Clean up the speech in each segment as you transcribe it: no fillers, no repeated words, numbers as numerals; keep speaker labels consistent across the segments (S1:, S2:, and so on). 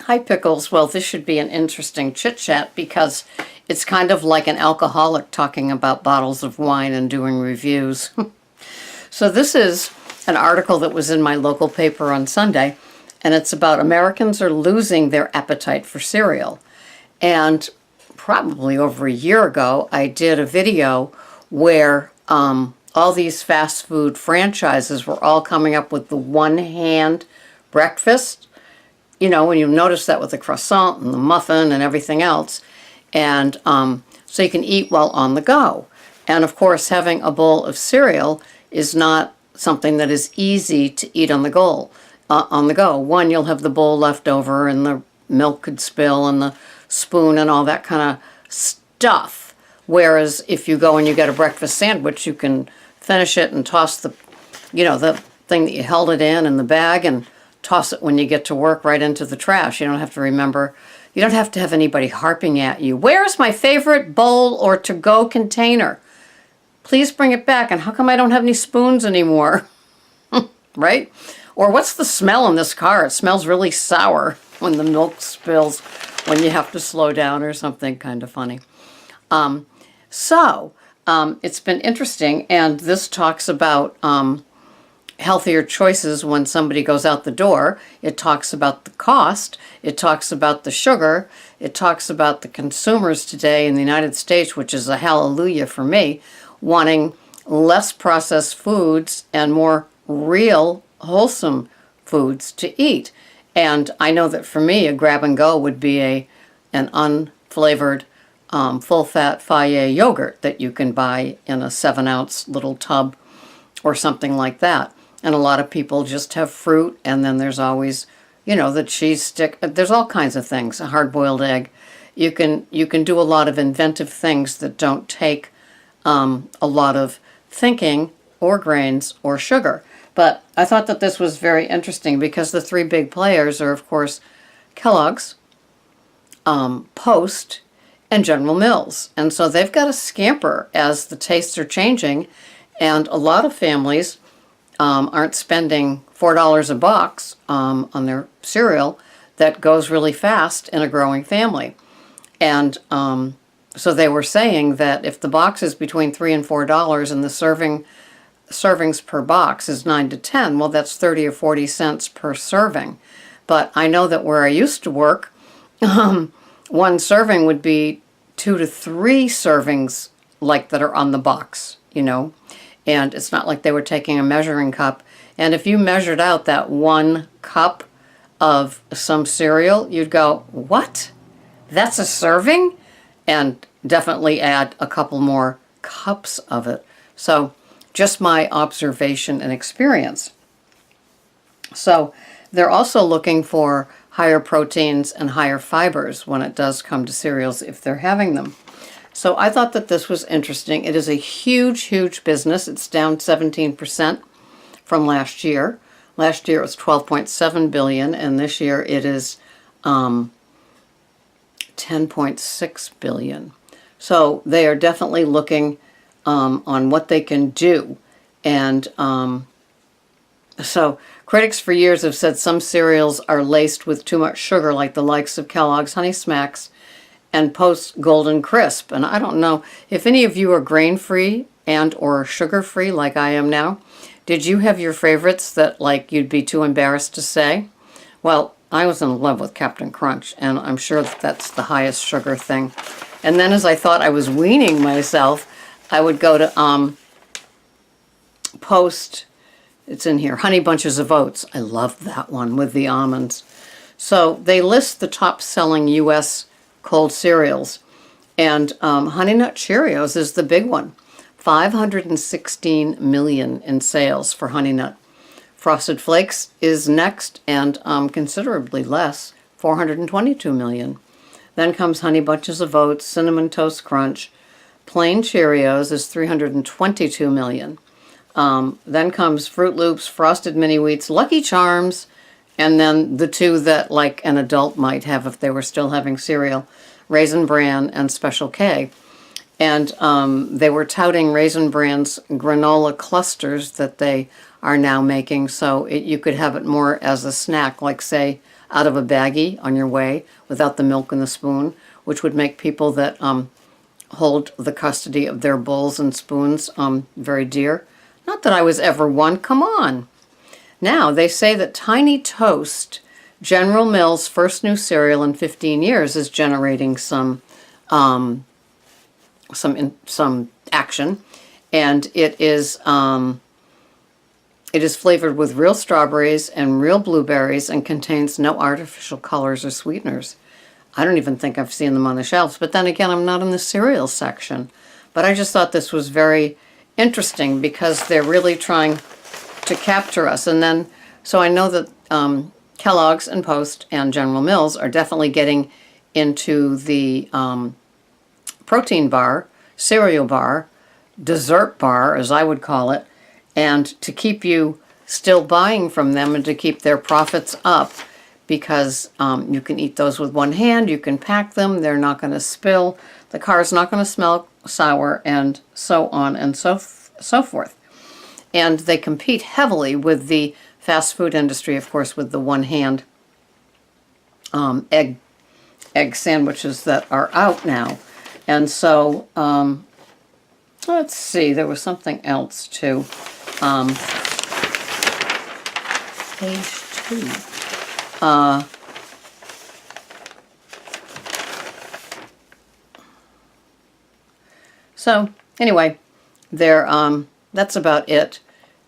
S1: Hi, Pickles. Well, this should be an interesting chit-chat because it's kind of like an alcoholic talking about bottles of wine and doing reviews. So this is an article that was in my local paper on Sunday, and it's about Americans are losing their appetite for cereal. And probably over a year ago, I did a video where all these fast food franchises were all coming up with the one-hand breakfast. You know, and you notice that with the croissant and the muffin and everything else. And so you can eat while on the go. And of course, having a bowl of cereal is not something that is easy to eat on the go. One, you'll have the bowl left over and the milk could spill and the spoon and all that kind of stuff. Whereas if you go and you get a breakfast sandwich, you can finish it and toss the thing that you held it in the bag and toss it when you get to work right into the trash. You don't have to remember, you don't have to have anybody harping at you. Where's my favorite bowl or to-go container? Please bring it back. And how come I don't have any spoons anymore? Right? Or what's the smell in this car? It smells really sour when the milk spills, when you have to slow down or something kind of funny. It's been interesting, and this talks about healthier choices when somebody goes out the door. It talks about the cost. It talks about the sugar. It talks about the consumers today in the United States, which is a hallelujah for me, wanting less processed foods and more real, wholesome foods to eat. And I know that for me, a grab and go would be an unflavored, full-fat Fage yogurt that you can buy in a 7-ounce little tub or something like that. And a lot of people just have fruit, and then there's always, the cheese stick. There's all kinds of things, a hard-boiled egg. You can do a lot of inventive things that don't take a lot of thinking or grains or sugar. But I thought that this was very interesting because the three big players are, of course, Kellogg's, Post, and General Mills. And so they've got to scamper as the tastes are changing, and a lot of families aren't spending $4 a box on their cereal that goes really fast in a growing family. And so they were saying that if the box is between $3 and $4 and the servings per box is 9 to 10, well, that's 30 or 40 cents per serving. But I know that where I used to work, one serving would be 2 to 3 servings like that are on the box, And it's not like they were taking a measuring cup. And if you measured out that 1 cup of some cereal, you'd go, what? That's a serving? And definitely add a couple more cups of it. So just my observation and experience. So they're also looking for higher proteins and higher fibers when it does come to cereals if they're having them. So I thought that this was interesting. It is a huge, huge business. It's down 17% from last year. Last year it was $12.7 billion, and this year it is $10.6 billion. So they are definitely looking on what they can do. And so critics for years have said some cereals are laced with too much sugar, like the likes of Kellogg's Honey Smacks and Post Golden Crisp. And I don't know if any of you are grain-free and or sugar-free like I am now. Did you have your favorites that like you'd be too embarrassed to say? Well, I was in love with Captain Crunch, and I'm sure that that's the highest sugar thing. And then as I thought I was weaning myself, I would go to Post, it's in here, Honey Bunches of Oats. I loved that one with the almonds. So they list the top-selling U.S. cold cereals, and Honey Nut Cheerios is the big one. 516 million in sales for Honey Nut. Frosted Flakes is next, and considerably less, 422 million. Then comes Honey Bunches of Oats, Cinnamon Toast Crunch. Plain Cheerios is 322 million. Then comes Fruit Loops, Frosted Mini Wheats, Lucky Charms, and then the two that like an adult might have if they were still having cereal, Raisin Bran and Special K. And they were touting Raisin Bran's granola clusters that they are now making, so you could have it more as a snack, like say out of a baggie on your way without the milk and the spoon, which would make people that hold the custody of their bowls and spoons very dear. Not that I was ever one. Come on. Now, they say that Tiny Toast, General Mills' first new cereal in 15 years, is generating some action, and it is flavored with real strawberries and real blueberries and contains no artificial colors or sweeteners. I don't even think I've seen them on the shelves, but then again, I'm not in the cereal section. But I just thought this was very interesting because they're really trying to capture us. And then, so I know that Kellogg's and Post and General Mills are definitely getting into the protein bar, cereal bar, dessert bar, as I would call it, and to keep you still buying from them and to keep their profits up, because you can eat those with one hand, you can pack them, they're not going to spill, the car's not going to smell sour, and so on and so forth. And they compete heavily with the fast food industry, of course, with the one-hand egg sandwiches that are out now. And so, let's see, there was something else too. Page 2. So anyway, that's about it.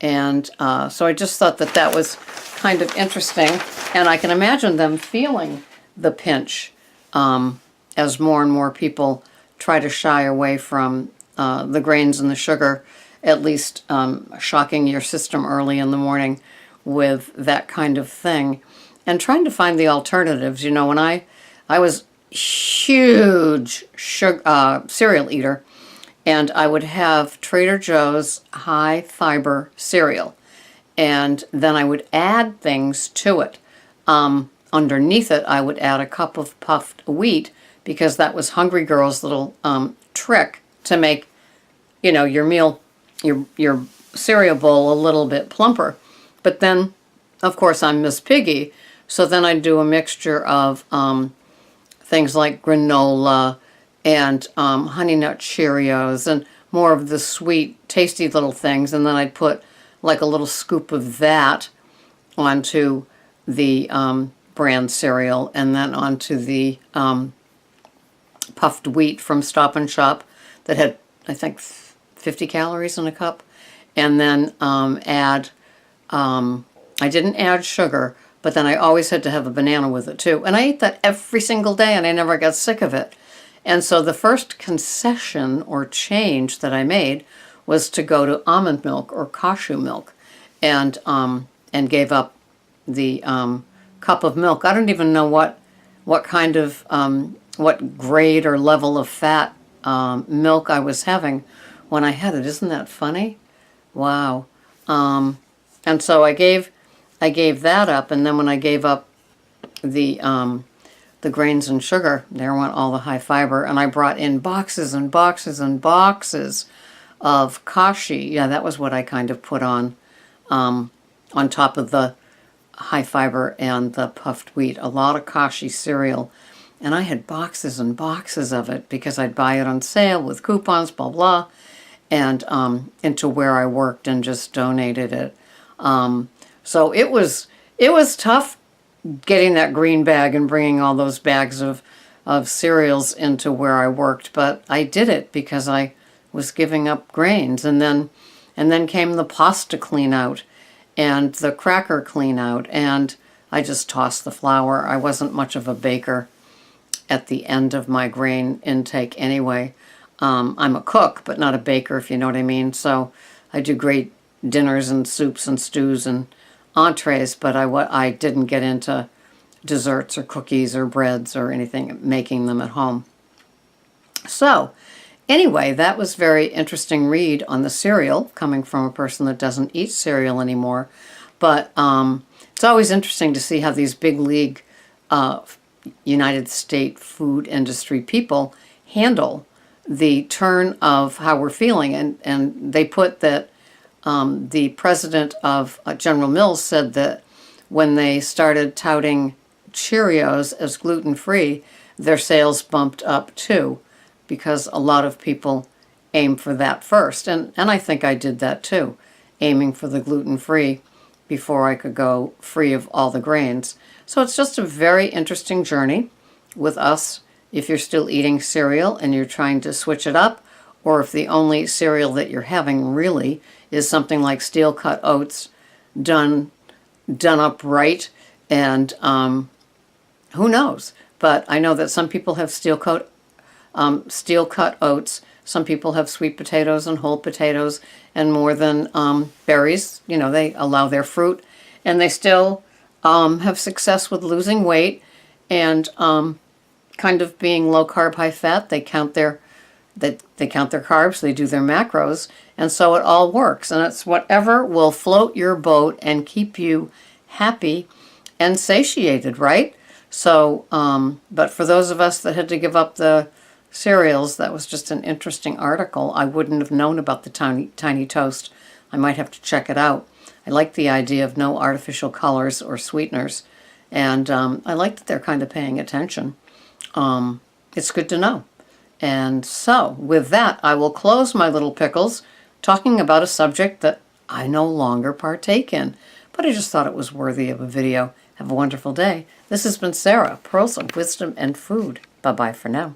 S1: And so I just thought that that was kind of interesting. And I can imagine them feeling the pinch as more and more people try to shy away from the grains and the sugar, at least shocking your system early in the morning with that kind of thing. And trying to find the alternatives. You know, when I was huge cereal eater, and I would have Trader Joe's high fiber cereal, and then I would add things to it. Underneath it, I would add a cup of puffed wheat, because that was Hungry Girl's little trick to make, you know, your meal, your cereal bowl a little bit plumper. But then, of course, I'm Miss Piggy, so then I'd do a mixture of things like granola and Honey Nut Cheerios and more of the sweet, tasty little things. And then I'd put like a little scoop of that onto the brand cereal, and then onto the puffed wheat from Stop and Shop that had, I think, 50 calories in a cup. And then I didn't add sugar, but then I always had to have a banana with it too. And I ate that every single day, and I never got sick of it. And so the first concession or change that I made was to go to almond milk or cashew milk, and gave up the cup of milk. I don't even know what kind of what grade or level of fat milk I was having when I had it. Isn't that funny? Wow. And so I gave that up, and then when I gave up the grains and sugar, there went all the high fiber, and I brought in boxes and boxes and boxes of kashi. Yeah, that was what I kind of put on top of the high fiber and the puffed wheat. A lot of kashi cereal, and I had boxes and boxes of it because I'd buy it on sale with coupons, blah blah, and into where I worked and just donated it. So it was tough getting that green bag and bringing all those bags of cereals into where I worked, but I did it because I was giving up grains. And then came the pasta clean out and the cracker clean out, and I just tossed the flour. I wasn't much of a baker at the end of my grain intake anyway. I'm a cook, but not a baker, if you know what I mean. So I do great dinners and soups and stews and entrees, but I didn't get into desserts or cookies or breads or anything, making them at home. So anyway, that was very interesting read on the cereal, coming from a person that doesn't eat cereal anymore. But it's always interesting to see how these big league United States food industry people handle the turn of how we're feeling. And they put that the president of General Mills said that when they started touting Cheerios as gluten-free, their sales bumped up too, because a lot of people aim for that first. And I think I did that too, aiming for the gluten-free before I could go free of all the grains. So it's just a very interesting journey with us if you're still eating cereal and you're trying to switch it up, or if the only cereal that you're having really is something like steel-cut oats done up right. And who knows? But I know that some people have steel-cut oats. Some people have sweet potatoes and whole potatoes and more than berries. You know, they allow their fruit, and they still have success with losing weight and kind of being low carb, high fat. They count their carbs, they do their macros, and so it all works. And it's whatever will float your boat and keep you happy and satiated, right? So, but for those of us that had to give up the cereals, that was just an interesting article. I wouldn't have known about the tiny toast. I might have to check it out. I like the idea of no artificial colors or sweeteners, and I like that they're kind of paying attention. It's good to know. And so, with that, I will close my little pickles talking about a subject that I no longer partake in, but I just thought it was worthy of a video. Have a wonderful day. This has been Sarah, Pearls of Wisdom and Food. Bye-bye for now.